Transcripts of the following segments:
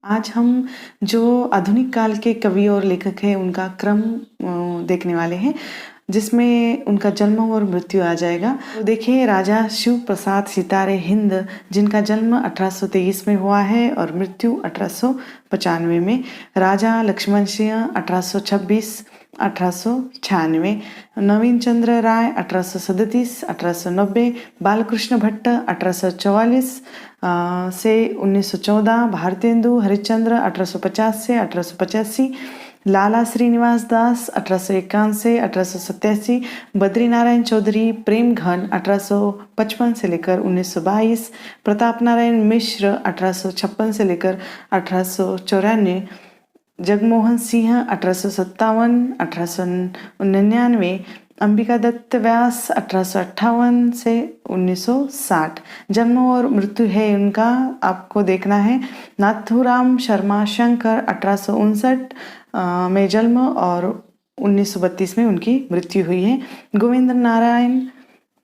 आज हम जो आधुनिक काल के कवि और लेखक हैं उनका क्रम देखने वाले हैं, जिसमें उनका जन्म और मृत्यु आ जाएगा। तो देखिए, राजा शिव प्रसाद सितारे हिंद, जिनका जन्म 1823 में हुआ है और मृत्यु 1895 में। राजा लक्ष्मण सिंह 1826 1896, नवीन चंद्र राय 1837 1890, बालकृष्ण भट्ट 1844 से 1914, भारतेंदु हरिश्चंद्र 1850 से 1885, लाला श्रीनिवास दास 1851 से 1887, बद्री नारायण चौधरी प्रेमघन 1855 से लेकर 1922, प्रताप नारायण मिश्र 1856 से लेकर 1894, जगमोहन सिंह 1857 1899, अंबिका दत्त व्यास 1858 से 1960। जन्म और मृत्यु है उनका, आपको देखना है। नाथुराम शर्मा शंकर 1859 में जन्म और 1932 में उनकी मृत्यु हुई है। गोविंद नारायण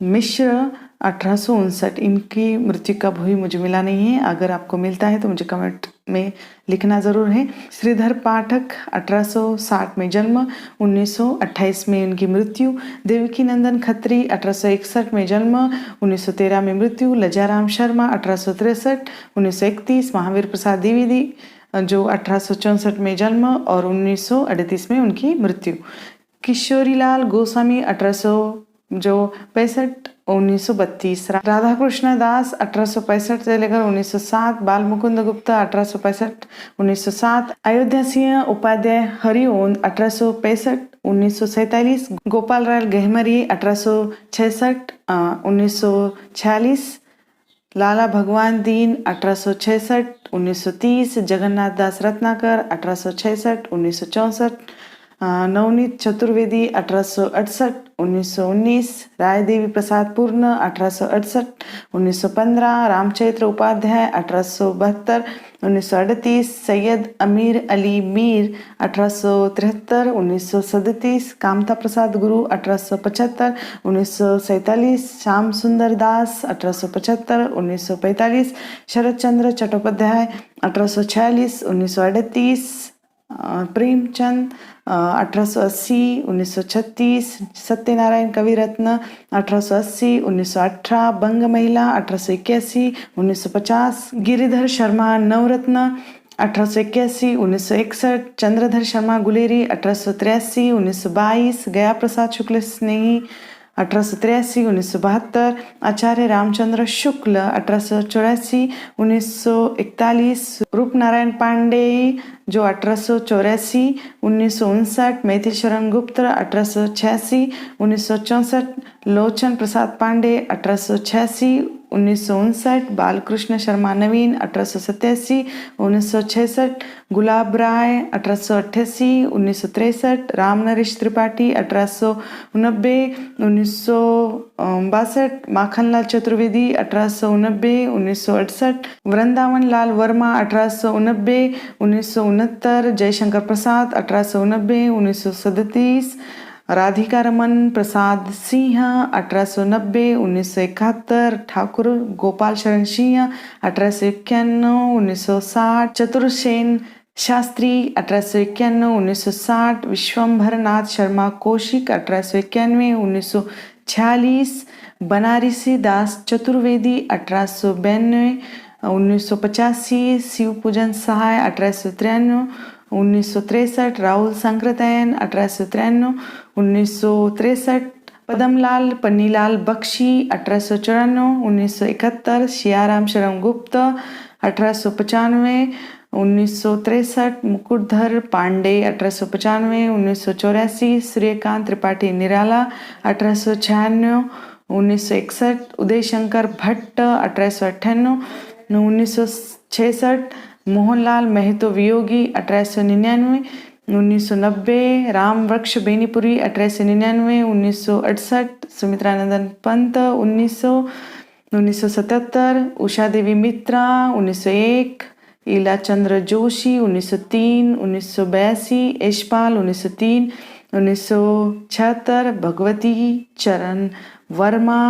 मिश्र 1859, इनकी मृत्यु कब हुई मुझे मिला नहीं है। अगर आपको मिलता है तो मुझे कमेंट में लिखना ज़रूर है। श्रीधर पाठक 1860 में जन्म, 1928 में इनकी मृत्यु। देवकी नंदन खत्री 1861 में जन्म, 1913 में मृत्यु। लजाराम शर्मा 1863 1931, महावीर प्रसाद द्विवेदी जो 1864 में जन्म और 1938 में उनकी मृत्यु। किशोरीलाल गोस्वामी 1865 1932, राधा कृष्ण दास 1865 से लेकर 1907, बाल मुकुंद गुप्ता 1865 1907, अयोध्या सिंह उपाध्याय हरिओम 1865 1947, गोपाल राय गहमरी 1866 1946, लाला भगवान दीन 1866 1930, जगन्नाथ दास रत्नाकर 1866 1964, नवनीत चतुर्वेदी 1868 1919, राय देवी प्रसाद पूर्ण 1868 1915, रामचरित्र उपाध्याय 1872 1938, सैयद अमीर अली मीर 1873 1937, कामता प्रसाद गुरु 1875 1947, श्याम सुंदर दास 1875 1945, शरद चंद्र चट्टोपाध्याय 1846 1938, प्रेमचंद 1880 1936, सत्यनारायण कविरत्न 1880 1918, बंग महिला 1881 1950, गिरिधर शर्मा नवरत्न 1881 1961, चंद्रधर शर्मा गुलेरी 1883 1922, गया प्रसाद शुक्ल स्नेही 1883 1972, आचार्य रामचंद्र शुक्ल 1884 1941, रूपनारायण पांडे जो 1884 1959, मैथिल शरण गुप्त 1886 1964, लोचन प्रसाद पांडे 1886 1959, बालकृष्ण शर्मा नवीन 1887 1966, गुलाब राय 1888 1963, राम नरेश त्रिपाठी 1890 1962, माखनलाल चतुर्वेदी 1890 1968, वृंदावन लाल वर्मा 1890 1969, जयशंकर प्रसाद 1890 1937, राधिका रमन प्रसाद सिंह 1890 1971, ठाकुर गोपाल शरण सिंह 1891 1960, चतुर्सेन शास्त्री 1891 1960, विश्वंभर नाथ शर्मा कौशिक 1891 1946, बनारसी दास चतुर्वेदी 1892 1985, शिवपूजन सहाय 1893 1963, राहुल संकृतयन 1893 1963, पदमलाल पन्नीलाल बख्शी 1894 1971, सियाराम शरण गुप्त 1895 1963, मुकुटधर पांडे 1895 1984, सूर्यकांत त्रिपाठी निराला 1896 1961, उदय शंकर भट्ट 1898 1966, मोहनलाल महतो वियोगी 1899 1990, राम वृक्ष बेनीपुरी 1899 1968, सुमित्रानंदन पंत 1977, उषा देवी मित्रा 1901, ईला चंद्र जोशी 1903 1982, यशपाल 1903 1976, भगवती चरण वर्मा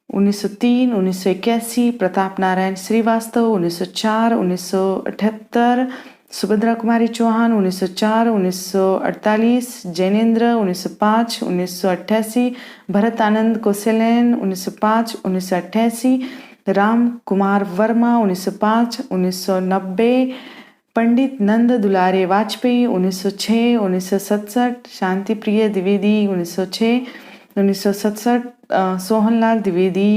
1903, 1981 प्रताप नारायण श्रीवास्तव, 1904, 1978 सुभद्रा कुमारी चौहान, 1904, 1948 जैनेन्द्र, 1905, 1988 भरत आनंद कोसेलेन, 1905, 1988 राम कुमार वर्मा, 1905, 1990 पंडित नंद दुलारे वाजपेयी, 1906, 1967 शांति प्रिय द्विवेदी, 1906, 1967 सोहनलाल द्विवेदी,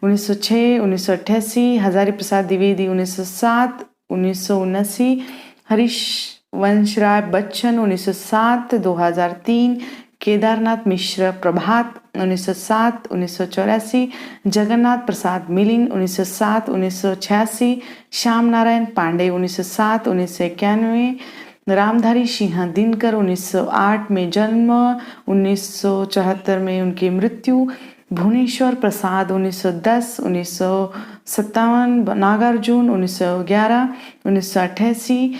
1906, 1988 हजारी प्रसाद द्विवेदी, 1907, 1979 हरीश वंशराय बच्चन, 1907, 2003 केदारनाथ मिश्र प्रभात, 1907, 1984 जगन्नाथ प्रसाद मिलिन, 1907, 1986 श्याम नारायण पांडे, 1907, 1991 रामधारी सिंह दिनकर, 1908 में जन्म, 1974 में उनकी मृत्यु, भुवनेश्वर प्रसाद 1910, 1957 नागार्जुन 1911, 1988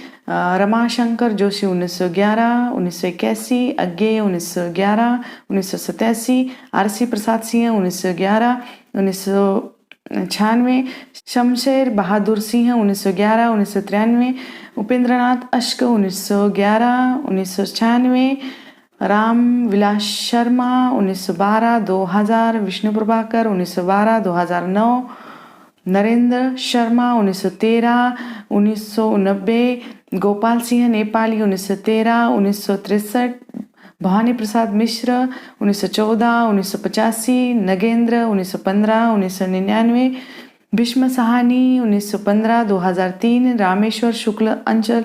रमाशंकर जोशी 1911, 1981 अज्ञेय 1911, 1987 आरसी प्रसाद सिंह 1911, 1996 शमशेर बहादुर सिंह 1911, 1993 उपेंद्रनाथ अश्क 1911, 1996 राम विलास शर्मा 1912, 2000 विष्णु प्रभाकर 1912, 2009 नरेंद्र शर्मा 1913, 1990 गोपाल सिंह नेपाली 1913, 1963 भवानी प्रसाद मिश्र 1914, 1985 नगेंद्र 1915, 1999 भीष्म सहानी 1915, 2003 रामेश्वर शुक्ल अंचल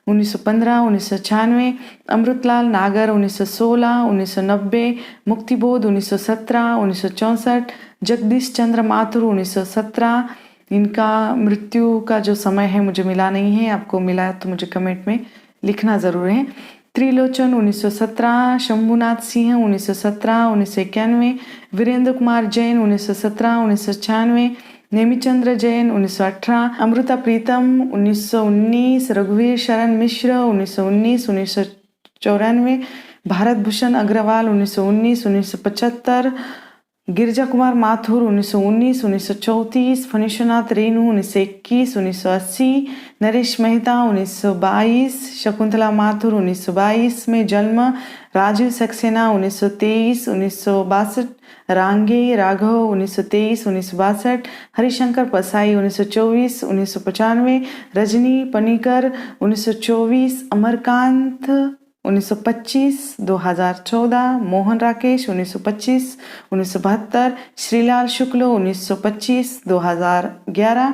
1915, 1996 अमृतलाल नागर 1916, 1990 मुक्तिबोध 1917, 1964 जगदीश चंद्र माथुर 1917। इनका मृत्यु का जो समय है मुझे मिला नहीं है, आपको मिला तो मुझे कमेंट में लिखना ज़रूर है। त्रिलोचन 1917, शंभुनाथ सिंह 1917, 1991 वीरेंद्र कुमार जैन 1917, 1996 नेमीचंद्र जैन 1918, अमृता प्रीतम 1919, रघुवीर शरण मिश्र 1919, 1994 भारत भूषण अग्रवाल 1919, 1975 गिरजा कुमार माथुर 1919, 1934 फणीश्वरनाथ रेणु 1921, 1980 नरेश मेहता 1922, शकुंतला माथुर 1922 में जन्म, राजीव सक्सेना 1923, 1962 रांगे राघव 1923, 1962 हरिशंकर पसाई 1924, 1995 रजनी पनीकर 1924 अमरकांत 1925, 2014 मोहन राकेश 1925, 1972 श्रीलाल शुक्ल 1925, 2011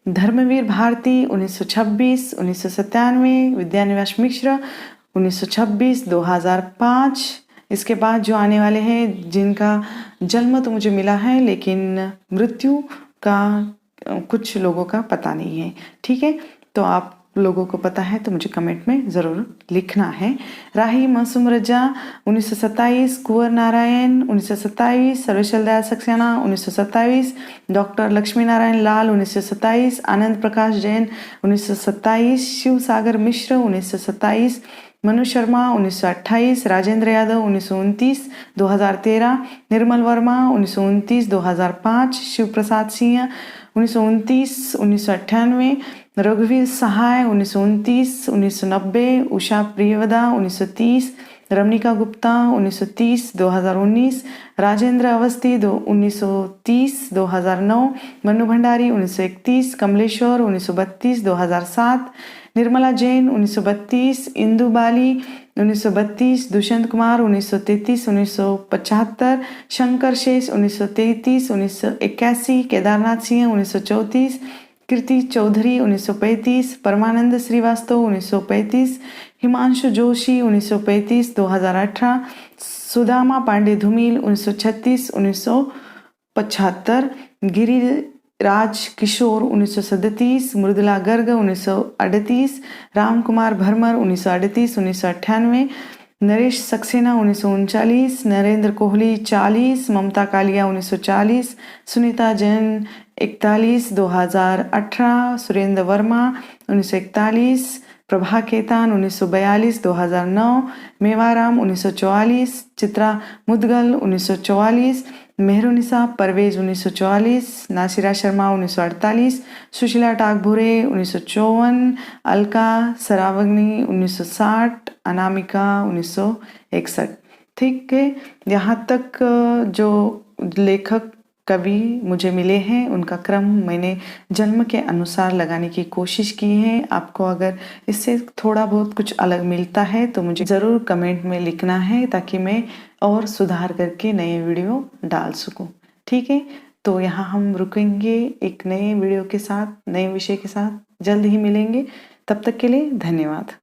धर्मवीर भारती 1926, 1997 विद्यानिवास मिश्र 1926, 2005। इसके बाद जो आने वाले हैं जिनका जन्म तो मुझे मिला है लेकिन मृत्यु का कुछ लोगों का पता नहीं है। ठीक है, तो आप लोगों को पता है तो मुझे कमेंट में ज़रूर लिखना है। राही मासूम रजा 1927, कुंवर नारायण 1927, सर्वेश्वर दयाल सक्सेना 1927, डॉक्टर लक्ष्मी नारायण लाल 1927, आनंद प्रकाश जैन 1927, शिव सागर मिश्र 1927, मनु शर्मा 1928, राजेंद्र यादव 1929, 2013 निर्मल वर्मा 1929, 2005 शिव प्रसाद सिंह 1929, 1998 रघुवीर सहाय 1929, 1990 उषा प्रियवदा 1930, रमणिका गुप्ता 1930, 2019 राजेंद्र अवस्थी 1930, 2009 मनु भंडारी 1931, कमलेश्वर 1932, 2007 निर्मला जैन 1932, इंदु बाली 1932, दुष्यंत कुमार 1933, 1975 शंकर शेष 1933, 1981 केदारनाथ सिंह 1934, कीर्ति चौधरी 1935, परमानंद श्रीवास्तव 1935, हिमांशु जोशी 1935, 2018 सुदामा पांडे धूमिल 1936, 1975 गिरिराज किशोर 1937, मृदुला गर्ग 1938, राम कुमार भरमर 1938, 1998 नरेश सक्सेना 1939, नरेंद्र कोहली 40, ममता कालिया 1940, सुनीता जैन 41, 2018 सुरेंद्र वर्मा 1941, प्रभा केतान 1942, 2009 मेवाराम 1944, चित्रा मुदगल 1944, मेहरुनिसा परवेज 1944, नासिरा शर्मा 1948, सुशीला टाकभुरे 1954, अलका सरावगनी 1960, अनामिका 1961। ठीक है, यहाँ तक जो लेखक कवि मुझे मिले हैं उनका क्रम मैंने जन्म के अनुसार लगाने की कोशिश की है। आपको अगर इससे थोड़ा बहुत कुछ अलग मिलता है तो मुझे ज़रूर कमेंट में लिखना है ताकि मैं और सुधार करके नए वीडियो डाल सकूं। ठीक है, तो यहाँ हम रुकेंगे एक नए वीडियो के साथ, नए विषय के साथ। जल्द ही मिलेंगे, तब तक के लिए धन्यवाद।